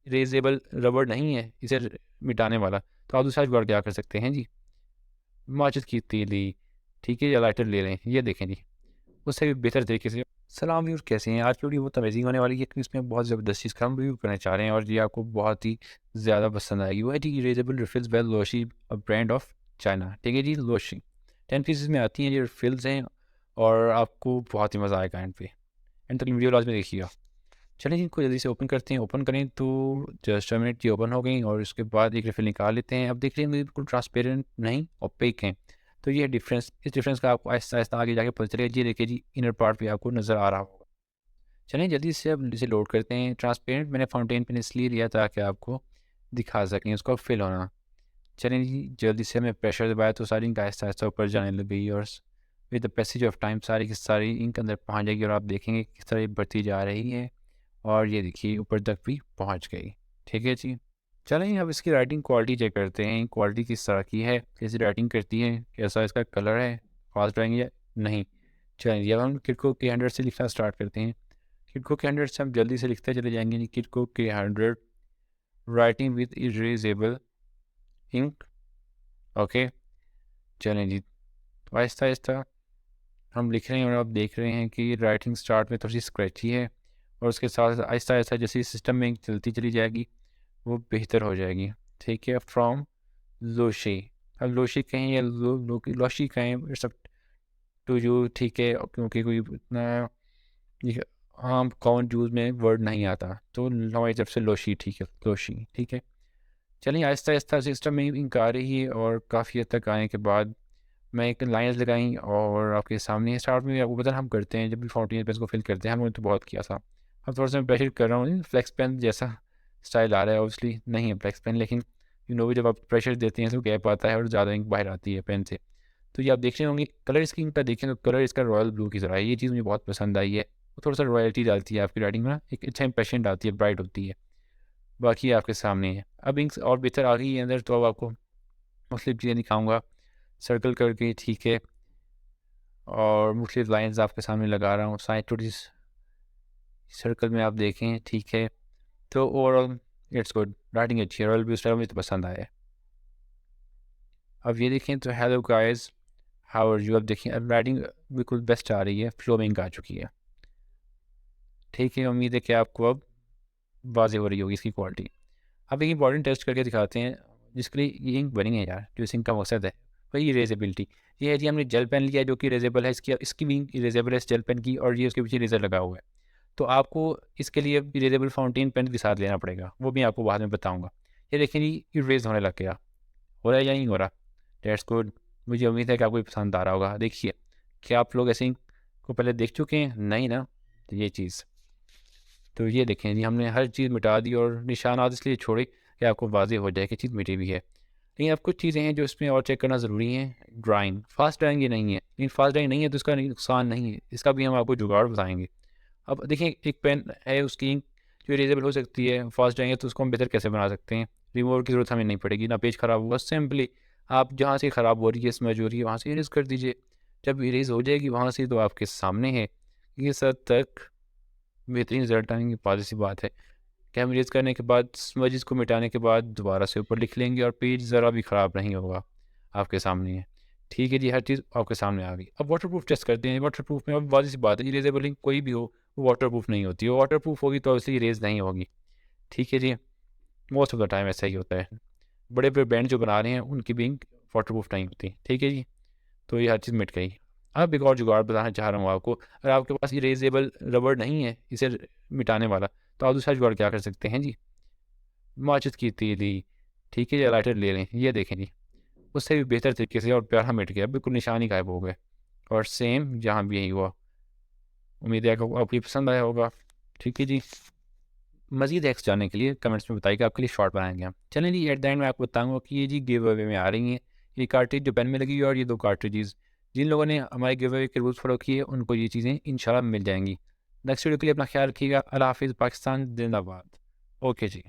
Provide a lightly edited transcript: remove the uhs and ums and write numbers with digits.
Erasable रबड़ नहीं है इसे मिटाने वाला, तो आप दूसरा जुगाड़ क्या कर सकते हैं जी, माचिस की तीली, ठीक है, या लाइटर ले लें, ये देखें जी, उससे भी बेहतर तरीके से। सलाम व्यूअर, कैसे हैं? आज की वीडियो बहुत अमेजिंग होने वाली है क्योंकि इसमें बहुत ज़बरदस्त चीज़ का हम रिव्यू करना चाह रहे हैं और ये आपको बहुत ही ज़्यादा पसंद आएगी। वो है जी इरेजेबल रिफिल्स बाय लोशी, अ ब्रांड ऑफ चाइना। ठीक है जी, लोशी 10 पीसेस में आती हैं, ये रिफिल्स हैं और आपको बहुत ही मज़ा आएगा एंड पे, एंड तक वीडियो लास्ट में देखिएगा। चलिए जी, इनको जल्दी से ओपन करते हैं। ओपन करें तो जस्ट अ मिनट, ये ओपन हो गई और उसके बाद एक रिफिल निकाल लेते हैं। अब देख रहे हैं बिल्कुल ट्रांसपेरेंट नहीं, ओपेक हैं। तो ये डिफरेंस, इस डिफरेंस का आपको आहिस्ता आहिस्ता आगे जाके पता चलेगा। ये देखिए जी, इनर पार्ट भी आपको नज़र आ रहा होगा। चलिए जल्दी से अब इसे लोड करते हैं। ट्रांसपेरेंट मैंने फाउंटेन पेन इसलिए लिया ताकि आपको दिखा सकें उसका फिल होना। चलिए जी, जल्दी से हमें प्रेशर दबाया तो सारी इंक आहिस्ता आहिस्ता ऊपर जाने लग गई और with the passage of time सारी की सारी इंक अंदर पहुँच जाएगी और आप देखेंगे किस तरह ये बढ़ती जा रही है और ये देखिए ऊपर तक भी पहुँच गई। ठीक है जी। चलें अब इसकी राइटिंग क्वालिटी चेक करते हैं। क्वालिटी किस तरह की है, कैसी राइटिंग करती है, कैसा इसका कलर है, फास्ट ड्राइंग या नहीं। चलिए अब हम किडको के 100 से लिखना स्टार्ट करते हैं। किडको के 100 से हम जल्दी से लिखते चले जाएंगे। किडको के 100 writing with erasable ink. Okay, चलें जी, तो आहिस्ता आहिस्ता हम लिख रहे हैं और आप देख रहे हैं कि राइटिंग स्टार्ट में थोड़ी सी स्क्रैची है और उसके साथ आहिस्ता आहिस्ता जैसे सिस्टम में चलती चली जाएगी वो बेहतर हो जाएगी। ठीक है, फ्रॉम लोशी, अब लोशी कहें या लोशी कहें, इट्स अप टू यू। ठीक है, क्योंकि कोई इतना ये आम कॉमन यूज़ में वर्ड नहीं आता, तो हमारी तरफ से लोशी ठीक है, लोशी ठीक है। चलिए आहिस्ता आहिस्ता सिस्टम में इंक आ रही है और काफ़ी हद तक आने के बाद मैं एक लाइन्स लगाई और आपके सामने स्टार्ट में आपको पता हम करते हैं जब भी फाउंटेन पेन को फिल करते हैं, हमने तो बहुत किया था। अब थोड़ा सा मैं प्रेशर कर रहा हूँ, फ्लेक्स पेन जैसा स्टाइल आ रहा है, ऑब्वियसली नहीं है फ्लेक्स पेन, लेकिन भी जब आप प्रेशर देते हैं तो गैप आता है और ज़्यादा इंक बाहर आती है पेन से। तो ये आप देख रहे होंगे कलर इसकी इंक का देखें तो कलर इसका रॉयल ब्लू की तरह है। ये चीज़ मुझे बहुत पसंद आई है, वो थोड़ा सा रॉयल्टी डालती है आपकी राइटिंग में ना, एक अच्छा इंप्रेशन डालती है, ब्राइट होती है। बाकी आपके सामने है। अब इंक और बेहतर आ गई है अंदर, तो अब आपको मुख्तलिफ चीज़ें दिखाऊँगा सर्कल करके। ठीक है, और मुख्तलिफ लाइन्स आपके सामने लगा रहा हूँ साइड टू दिस सर्कल में, आप देखें। ठीक है, तो ओवरऑल इट्स गुड, राइटिंग अच्छी है, रॉयल ब्लू स्टाइल मुझे तो पसंद आया है। अब ये देखें तो hello guys, how are you. अब देखें अब राइटिंग बिल्कुल बेस्ट आ रही है, फ्लो में इंक आ चुकी है। ठीक है, उम्मीद है कि आपको अब वाज़ेह हो रही होगी इसकी क्वालिटी। अब एक इंपॉर्टेंट टेस्ट करके दिखाते हैं जिसके लिए ये इंक बनी है यार, जो इस इंक का मकसद है वही इरेजेबिलिटी। ये है जी, हमने जेल पेन लिया है जो कि इरेजेबल है, इसकी भी इरेजेबल है इस जेल पेन की, और ये उसके पीछे इरेजर लगा हुआ है। तो आपको इसके लिए इरेजेबल फाउंटेन पेन के साथ लेना पड़ेगा, वो भी आपको बाद में बताऊँगा। ये देखें जी, इरेज होने लग गया, हो रहा है या नहीं हो रहा। डेट्स गुड, मुझे उम्मीद है कि आपको ये पसंद आ रहा होगा। देखिए, क्या आप लोग ऐसे इंक को पहले देख चुके हैं? नहीं ना, तो ये चीज़, तो ये देखें जी, हमने हर चीज़ मिटा दी और निशानात इसलिए छोड़े कि आपको वाज़ेह हो जाए कि चीज़ मिटी भी है। लेकिन अब कुछ चीज़ें हैं जो इसमें और चेक करना ज़रूरी है। ड्राइंग, फास्ट ड्राइंग ये नहीं है, लेकिन फास्ट ड्राइंग नहीं है तो इसका नुकसान नहीं है, इसका भी हम आपको जुगाड़ बताएँगे। अब देखिए, एक पेन है उसकी इंक जो इरेज़ेबल हो सकती है, फास्ट ड्राइंग है तो उसको हम बेहतर कैसे बना सकते हैं। रिमूवर की ज़रूरत हमें नहीं पड़ेगी, ना पेज ख़राब होगा, सिंपली आप जहाँ से ख़राब हो रही है, स्मज हो रही है, वहाँ से इरेज़ कर दीजिए। जब इरेज़ हो जाएगी वहाँ से तो आपके सामने है। ये सब तक बेहतरीन रिज़ल्ट आएँगे, वाज़ेह सी बात है। कैम रेज़ करने के बाद स्मजेस को मिटाने के बाद दोबारा से ऊपर लिख लेंगे और पेज ज़रा भी ख़राब नहीं होगा, आपके सामने है। ठीक है जी, हर चीज़ आपके सामने आ गई। अब वाटरप्रूफ टेस्ट करते हैं। वाटरप्रूफ में अब वाज़ेह सी बात है, इरेज़ेबल इंक कोई भी हो वो वाटरप्रूफ नहीं होती है। वो वाटरप्रूफ होगी तो ऑब्वियसली इरेज़ नहीं होगी। ठीक है जी, मोस्ट ऑफ द टाइम ऐसा ही होता है। बड़े-बड़े ब्रांड जो बना रहे हैं उनकी भी इंक वाटरप्रूफ नहीं होती। ठीक है जी, तो ये हर चीज़ मिट गई। अब एक और जुगाड़ बताना चाह रहा हूँ आपको। अगर आपके पास इरेज़ेबल रबड़ नहीं है इसे मिटाने वाला, तो आप दूसरा जुगाड़ क्या कर सकते हैं जी, माचिस की तीली, ठीक है, या लाइटर ले लें, ये देखें जी, उससे भी बेहतर तरीके से और प्यारा मिट गया, बिल्कुल निशान ही गायब हो गए। और सेम यहाँ भी यही हुआ। उम्मीद है कि आपको ये पसंद आया होगा। ठीक है जी, मज़ीद एक्स जानने के लिए कमेंट्स में बताइए कि आपके लिए शॉर्ट बनाएंगे हम। चलें जी, एट द एंड में आपको बताऊँगा कि ये जी गिव अवे में आ रही हैं ये कार्ट्रिज जो पेन में लगी हुई है और ये 2 कार्ट्रिजेज़। जिन लोगों ने हमारे गिव अवे के रूल्स फॉलो किए उनको ये चीज़ें इंशाल्लाह मिल जाएँगी। नेक्स्ट वीडियो के लिए अपना ख्याल रखिएगा। अल्लाह हाफ़िज़, पाकिस्तान ज़िंदाबाद। ओके जी।